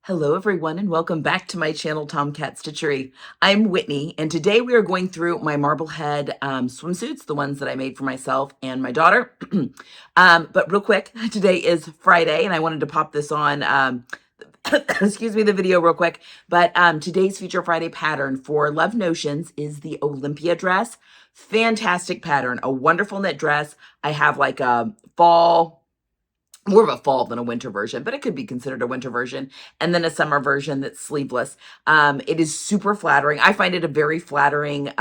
Hello everyone and welcome back to my channel, Tomcat Stitchery. I'm Whitney and today we are going through my Marblehead swimsuits, the ones that I made for myself and my daughter. But real quick, today is Friday and I wanted to pop this on, excuse me, the video real quick. But today's Feature Friday pattern for Love Notions is the Olympia dress. Fantastic pattern, a wonderful knit dress. I have like a more of a fall than a winter version, but it could be considered a winter version, and then a summer version that's sleeveless. It is super flattering. I find it a very flattering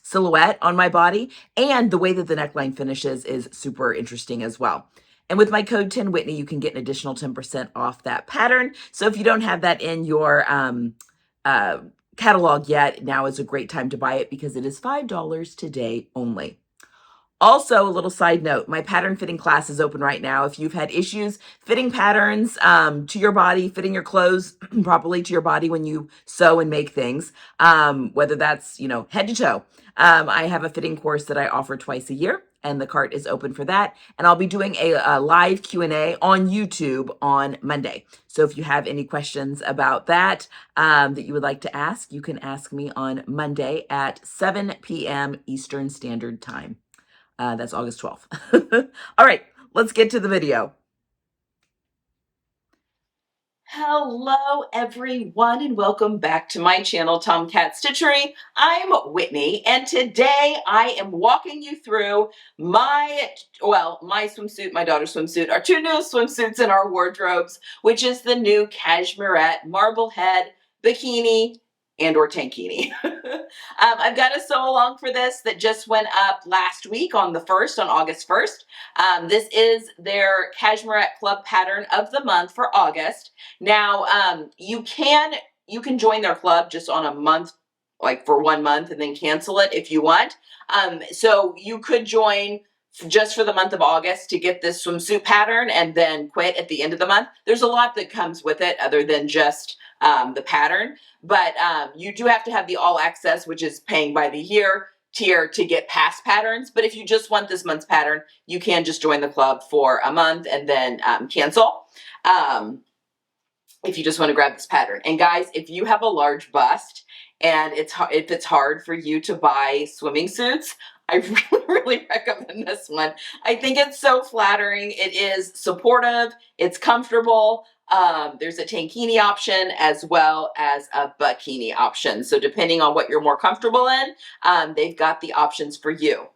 silhouette on my body, and the way that the neckline finishes is super interesting as well. And with my code 10Whitney, you can get an additional 10% off that pattern. So if you don't have that in your catalog yet, now is a great time to buy it because it is $5 today only. Also, a little side note, my pattern fitting class is open right now. If you've had issues fitting patterns to your body, fitting your clothes properly to your body when you sew and make things, whether that's, head to toe, I have a fitting course that I offer twice a year, and the cart is open for that. And I'll be doing a live Q&A on YouTube on Monday. So if you have any questions about that that you would like to ask, you can ask me on Monday at 7 p.m. Eastern Standard Time. That's August 12th. All right, let's get to the video. Hello everyone and welcome back to my channel, Tomcat Stitchery. I'm Whitney and today I am walking you through my swimsuit, my daughter's swimsuit, our two new swimsuits in our wardrobes, which is the new Cashmerette Marblehead Bikini and Tankini. I've got a sew along for this that just went up last week on August 1st. This is their Cashmerette Club pattern of the month for August. Now, you can join their club just on a month, like for 1 month, and then cancel it if you want. So you could join just for the month of August to get this swimsuit pattern and then quit at the end of the month. There's a lot that comes with it other than just the pattern, but you do have to have the all access, which is paying by the year tier to get past patterns. But if you just want this month's pattern, you can just join the club for a month and then cancel. If you just want to grab this pattern. And guys, if you have a large bust and if it's hard for you to buy swimming suits, I really recommend this one. I think it's so flattering. It is supportive. It's comfortable. There's a tankini option as well as a bikini option. So depending on what you're more comfortable in, they've got the options for you.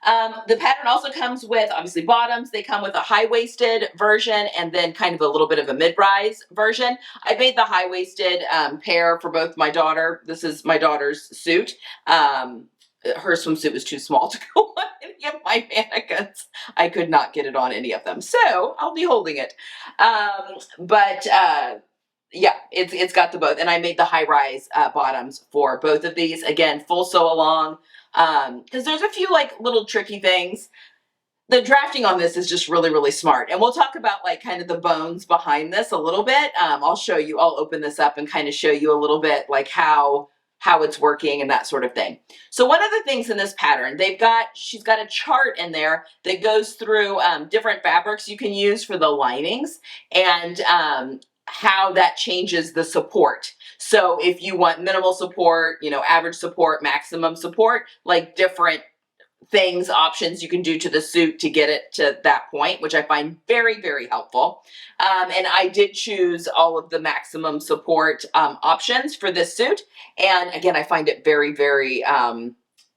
The pattern also comes with, obviously, bottoms. They come with a high-waisted version and then kind of a little bit of a mid-rise version. I made the high-waisted pair for both my daughter. This is my daughter's suit. Her swimsuit was too small to go on any of my mannequins. I could not get it on any of them. So I'll be holding it. Yeah, it's got the both. And I made the high-rise bottoms for both of these. Again, full sew along. Because there's a few like little tricky things. The drafting on this is just really, really smart. And we'll talk about like kind of the bones behind this a little bit. I'll show you, I'll open this up and kind of show you a little bit like how it's working and that sort of thing. So one of the things in this pattern, she's got a chart in there that goes through different fabrics you can use for the linings and how that changes the support. So if you want minimal support, average support, maximum support, like different things, options you can do to the suit to get it to that point, which I find very, very helpful. And I did choose all of the maximum support options for this suit. And again, I find it very, very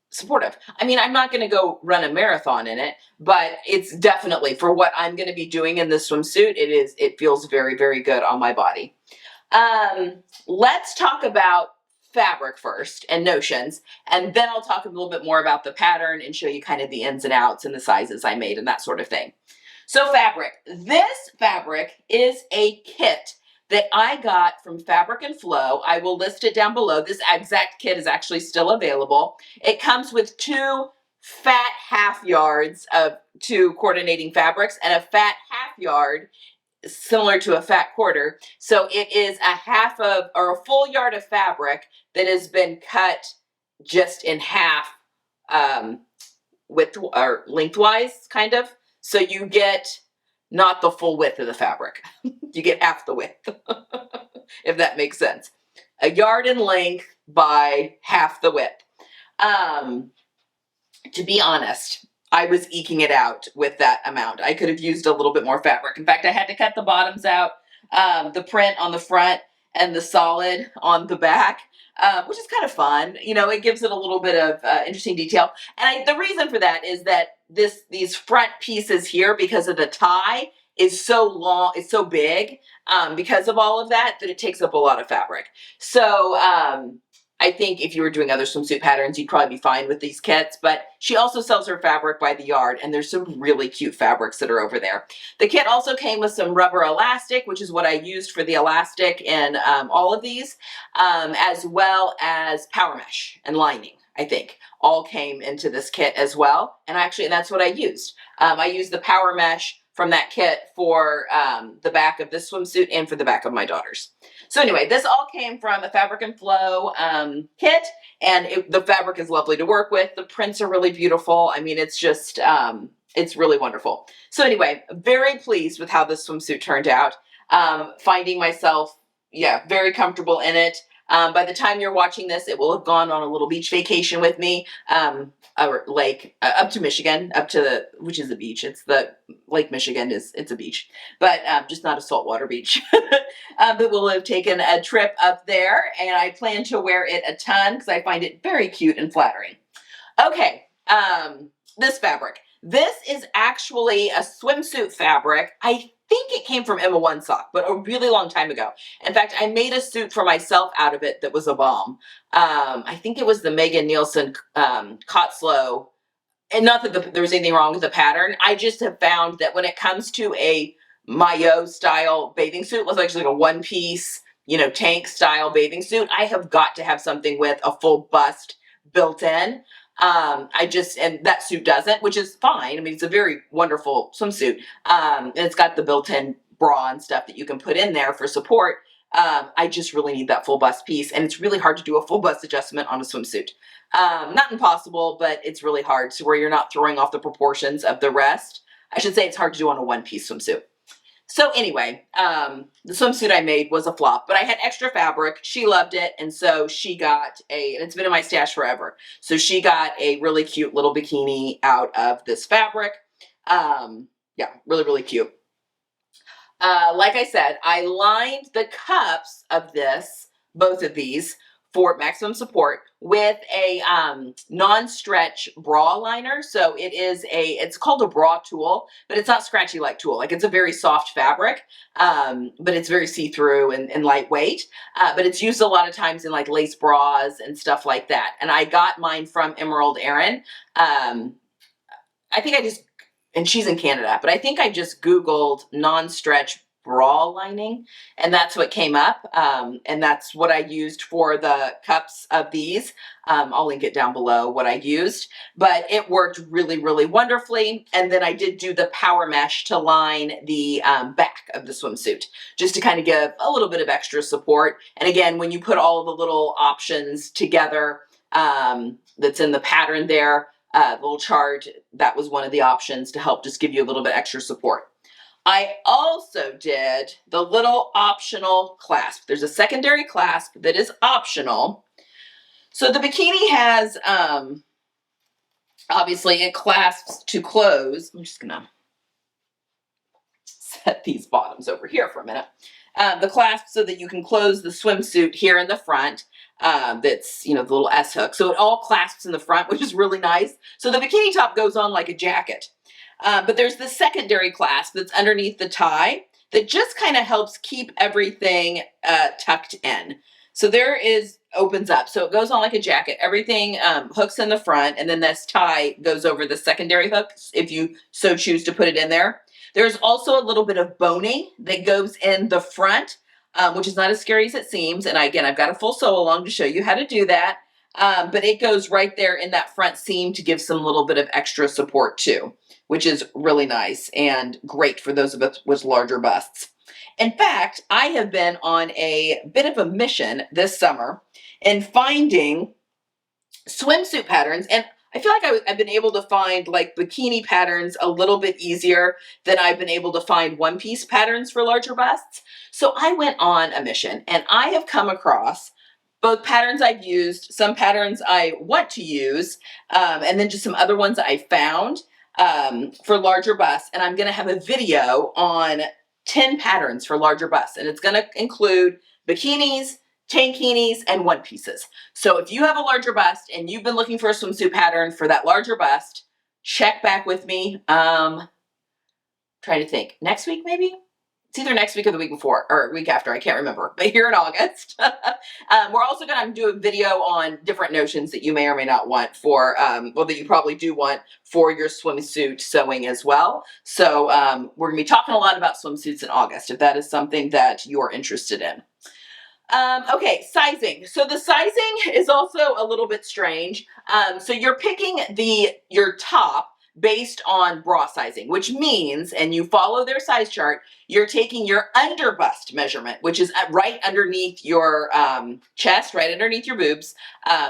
supportive. I mean, I'm not going to go run a marathon in it, but it's definitely for what I'm going to be doing in this swimsuit. It feels very, very good on my body. Let's talk about fabric first and notions, and then I'll talk a little bit more about the pattern and show you kind of the ins and outs and the sizes I made and that sort of thing. So fabric. This fabric is a kit that I got from Fabric and Flow. I will list it down below. This exact kit is actually still available. It comes with 2 fat half yards of 2 coordinating fabrics and a fat half yard similar to a fat quarter. So it is a full yard of fabric that has been cut just in half width or lengthwise kind of. So you get not the full width of the fabric. You get half the width, if that makes sense. A yard in length by half the width. To be honest, I was eking it out with that amount. I could have used a little bit more fabric. In fact, I had to cut the bottoms out, the print on the front and the solid on the back, which is kind of fun. You know, it gives it a little bit of interesting detail. And the reason for that is that these front pieces here, because of the tie, is so long, it's so big, because of all of that it takes up a lot of fabric. So I think if you were doing other swimsuit patterns, you'd probably be fine with these kits, but she also sells her fabric by the yard, and there's some really cute fabrics that are over there. The kit also came with some rubber elastic, which is what I used for the elastic in all of these, as well as power mesh and lining, I think, all came into this kit as well. And that's what I used. I used the power mesh from that kit for the back of this swimsuit and for the back of my daughter's. So anyway, this all came from a Fabric and Flow kit, and the fabric is lovely to work with. The prints are really beautiful. I mean, it's just, it's really wonderful. So anyway, very pleased with how this swimsuit turned out. Finding myself, very comfortable in it. By the time you're watching this, it will have gone on a little beach vacation with me, or lake, up to Michigan, which is a beach. It's the Lake Michigan it's a beach, but just not a saltwater beach. But we'll have taken a trip up there, and I plan to wear it a ton because I find it very cute and flattering. Okay, this fabric. This is actually a swimsuit fabric. I think it came from Emma One Sock, but a really long time ago. In fact, I made a suit for myself out of it that was a bomb. I think it was the Megan Nielsen Cotslow. And not that there was anything wrong with the pattern. I just have found that when it comes to a maillot style bathing suit, was actually like a one piece, tank style bathing suit, I have got to have something with a full bust built in. And that suit doesn't, which is fine. I mean, it's a very wonderful swimsuit. And it's got the built-in bra and stuff that you can put in there for support. I just really need that full bust piece, and it's really hard to do a full bust adjustment on a swimsuit. Not impossible, but it's really hard to where you're not throwing off the proportions of the rest. I should say it's hard to do on a one-piece swimsuit. So anyway, the swimsuit I made was a flop, but I had extra fabric. She loved it, and so she got and it's been in my stash forever. So she got a really cute little bikini out of this fabric. Really, really cute. Like I said, I lined the cups of both of these, for maximum support, with a non-stretch bra liner. So it's called a bra tulle, but it's not scratchy like tulle. Like, it's a very soft fabric, but it's very see-through and lightweight. But it's used a lot of times in like lace bras and stuff like that. And I got mine from Emerald Erin. And she's in Canada, but I think I just Googled non-stretch bra lining, and that's what came up. And that's what I used for the cups of these. I'll link it down below what I used, but it worked really, really wonderfully. And then I did do the power mesh to line the back of the swimsuit, just to kind of give a little bit of extra support. And again, when you put all the little options together, that's in the pattern there, little chart, that was one of the options to help just give you a little bit extra support. I also did the little optional clasp. There's a secondary clasp that is optional. So the bikini has, obviously it clasps to close. I'm just gonna set these bottoms over here for a minute. The clasp so that you can close the swimsuit here in the front. That's, the little S hook. So it all clasps in the front, which is really nice. So the bikini top goes on like a jacket. But there's this secondary clasp that's underneath the tie that just kind of helps keep everything tucked in. So opens up. So it goes on like a jacket. Everything hooks in the front, and then this tie goes over the secondary hook if you so choose to put it in there. There's also a little bit of boning that goes in the front, which is not as scary as it seems. And again, I've got a full sew along to show you how to do that. But it goes right there in that front seam to give some little bit of extra support too, which is really nice and great for those of us with larger busts. In fact, I have been on a bit of a mission this summer in finding swimsuit patterns. And I feel like I've been able to find like bikini patterns a little bit easier than I've been able to find one-piece patterns for larger busts. So I went on a mission and I have come across both patterns I've used, some patterns I want to use, and then just some other ones I found for larger busts. And I'm going to have a video on 10 patterns for larger busts. And it's going to include bikinis, tankinis, and one pieces. So if you have a larger bust and you've been looking for a swimsuit pattern for that larger bust, check back with me. Trying to think, next week maybe? It's either next week or the week before, or week after, I can't remember, but here in August. We're also gonna do a video on different notions that you may or may not want for, well, that you probably do want for your swimsuit sewing as well. So we're gonna be talking a lot about swimsuits in August, if that is something that you're interested in. Okay, sizing. So the sizing is also a little bit strange. So you're picking your top based on bra sizing, which means, and you follow their size chart, you're taking your under bust measurement, which is right underneath your chest, right underneath your boobs,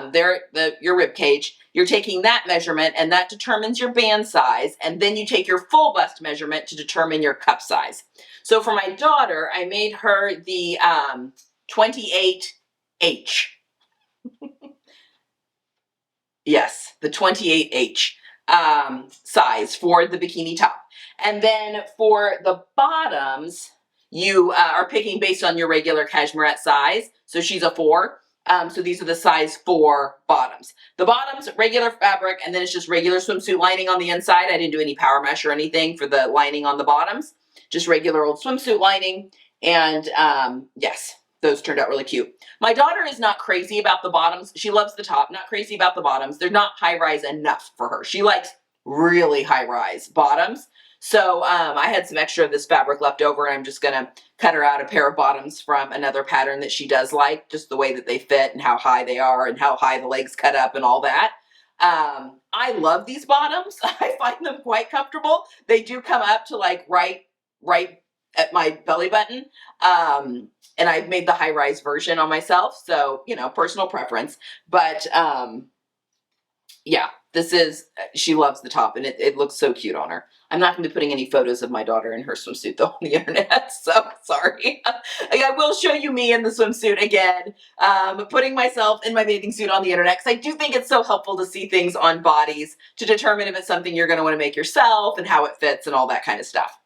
your rib cage. You're taking that measurement and that determines your band size, and then you take your full bust measurement to determine your cup size. So for my daughter, I made her the 28H. Yes, the 28H size for the bikini top. And then for the bottoms, you are picking based on your regular Cashmerette size. So she's a 4. So these are the size 4 bottoms. The bottoms, regular fabric, and then it's just regular swimsuit lining on the inside. I didn't do any power mesh or anything for the lining on the bottoms. Just regular old swimsuit lining. And yes, those turned out really cute. My daughter is not crazy about the bottoms. She loves the top, not crazy about the bottoms. They're not high-rise enough for her. She likes really high-rise bottoms. So I had some extra of this fabric left over, and I'm just gonna cut her out a pair of bottoms from another pattern that she does like, just the way that they fit and how high they are and how high the legs cut up and all that. I love these bottoms. I find them quite comfortable. They do come up to like right at my belly button. And I've made the high-rise version on myself, so, you know, personal preference. But, yeah, she loves the top, and it looks so cute on her. I'm not going to be putting any photos of my daughter in her swimsuit, though, on the internet, so sorry. I will show you me in the swimsuit again, putting myself in my bathing suit on the internet, because I do think it's so helpful to see things on bodies to determine if it's something you're going to want to make yourself and how it fits and all that kind of stuff.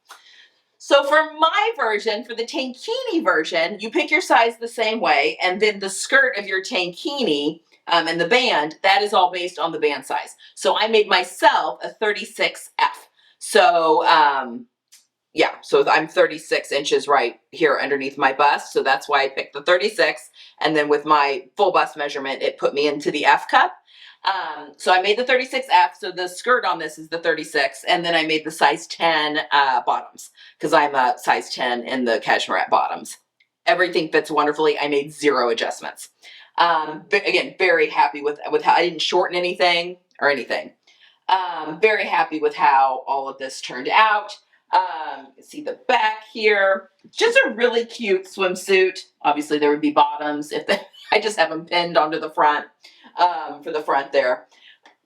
So for my version, for the tankini version, you pick your size the same way, and then the skirt of your tankini and the band, that is all based on the band size. So I made myself a 36F. So yeah, so I'm 36 inches right here underneath my bust. So that's why I picked the 36. And then with my full bust measurement, it put me into the F cup. So I made the 36F, so the skirt on this is the 36, and then I made the size 10 bottoms, because I'm a size 10 in the Cashmerette bottoms. Everything fits wonderfully. I made 0 adjustments. But again, very happy with how I didn't shorten anything or anything. Very happy with how all of this turned out. You can see the back here. Just a really cute swimsuit. Obviously, there would be bottoms if I just have them pinned onto the front. For the front there.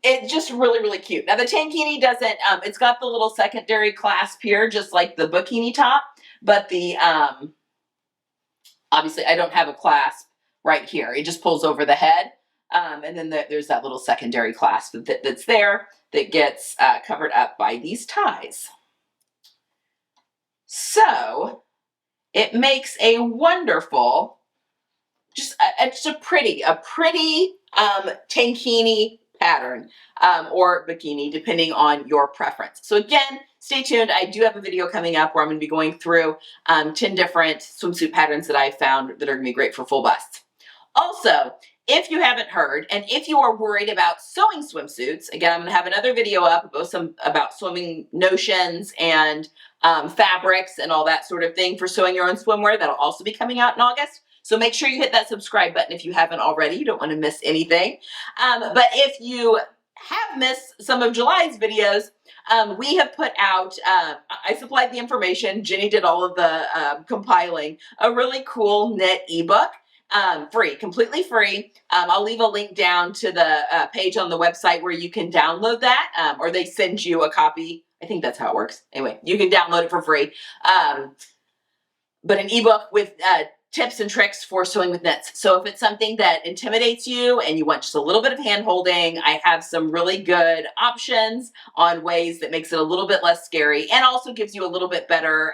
It's just really, really cute. Now the tankini doesn't, it's got the little secondary clasp here, just like the bikini top, but the, obviously I don't have a clasp right here. It just pulls over the head. And then there's that little secondary clasp that's there that gets covered up by these ties. So it makes a wonderful, just a pretty tankini pattern or bikini, depending on your preference. So again, stay tuned. I do have a video coming up where I'm going to be going through 10 different swimsuit patterns that I found that are going to be great for full busts. Also, if you haven't heard, and if you are worried about sewing swimsuits, again, I'm going to have another video up about swimming notions and fabrics and all that sort of thing for sewing your own swimwear. That'll also be coming out in August. So make sure you hit that subscribe button if you haven't already. You don't want to miss anything. But if you have missed some of July's videos, we have put out, I supplied the information, Jenny did all of the compiling, a really cool knit ebook. Free, completely free. I'll leave a link down to the page on the website where you can download that, or they send you a copy. I think that's how it works. Anyway, you can download it for free. But an ebook with tips and tricks for sewing with knits. So if it's something that intimidates you and you want just a little bit of hand holding, I have some really good options on ways that makes it a little bit less scary and also gives you a little bit better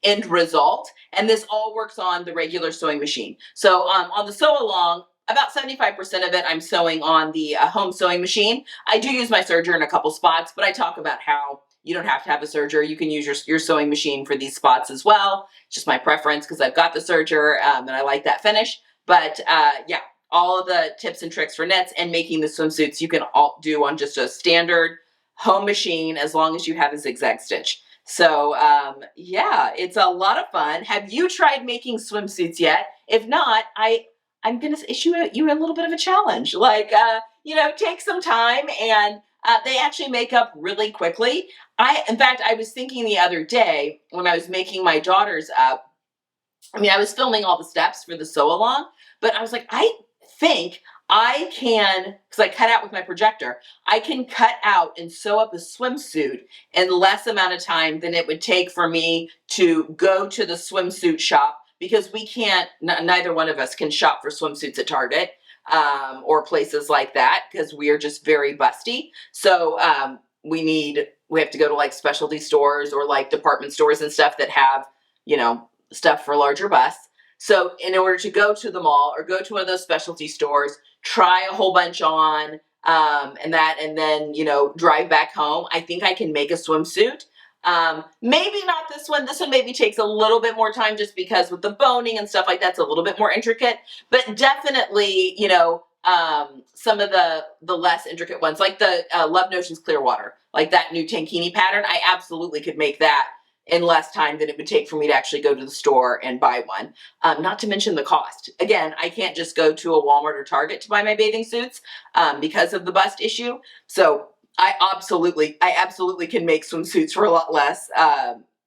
end result. And this all works on the regular sewing machine. So on the sew along, about 75% of it I'm sewing on the home sewing machine. I do use my serger in a couple spots, but I talk about how you don't have to have a serger. You can use your sewing machine for these spots as well. It's just my preference because I've got the serger and I like that finish. But yeah, all of the tips and tricks for knits and making the swimsuits you can all do on just a standard home machine as long as you have a zigzag stitch. So yeah, it's a lot of fun. Have you tried making swimsuits yet? If not, I'm going to issue you a little bit of a challenge. Like, you know, take some time and they actually make up really quickly. In fact, I was thinking the other day when I was making my daughters up, I mean, I was filming all the steps for the sew along, but I was like, I think I can, because I cut out with my projector, I can cut out and sew up a swimsuit in less amount of time than it would take for me to go to the swimsuit shop, because we can't, neither one of us can shop for swimsuits at Target or places like that because we are just very busty. So we have to go to like specialty stores or like department stores and stuff that have, you know, stuff for larger busts. So in order to go to the mall or go to one of those specialty stores, try a whole bunch on and then, you know, drive back home, I think I can make a swimsuit. Maybe not this one. This one maybe takes a little bit more time just because with the boning and stuff like that's a little bit more intricate, but definitely, you know, some of the less intricate ones, like the Love Notions Clearwater, like that new Tankini pattern, I absolutely could make that in less time than it would take for me to actually go to the store and buy one. Not to mention the cost. Again, I can't just go to a Walmart or Target to buy my bathing suits because of the bust issue. So I absolutely can make swimsuits for a lot less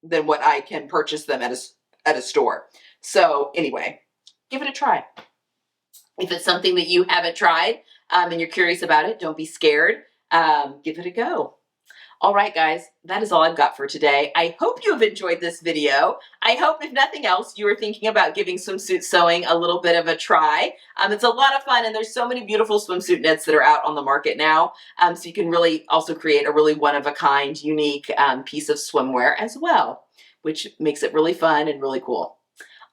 than what I can purchase them at a store. So anyway, give it a try. If it's something that you haven't tried and you're curious about it, don't be scared. Give it a go. All right, guys, that is all I've got for today. I hope you have enjoyed this video. I hope, if nothing else, you are thinking about giving swimsuit sewing a little bit of a try. It's a lot of fun, and there's so many beautiful swimsuit knits that are out on the market now. So you can really also create a really one-of-a-kind, unique piece of swimwear as well, which makes it really fun and really cool.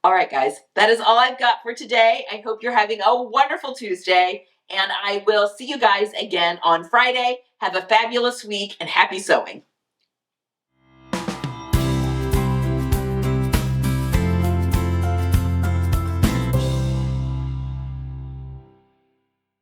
All right, guys, that is all I've got for today. I hope you're having a wonderful Tuesday, and I will see you guys again on Friday. Have a fabulous week and happy sewing.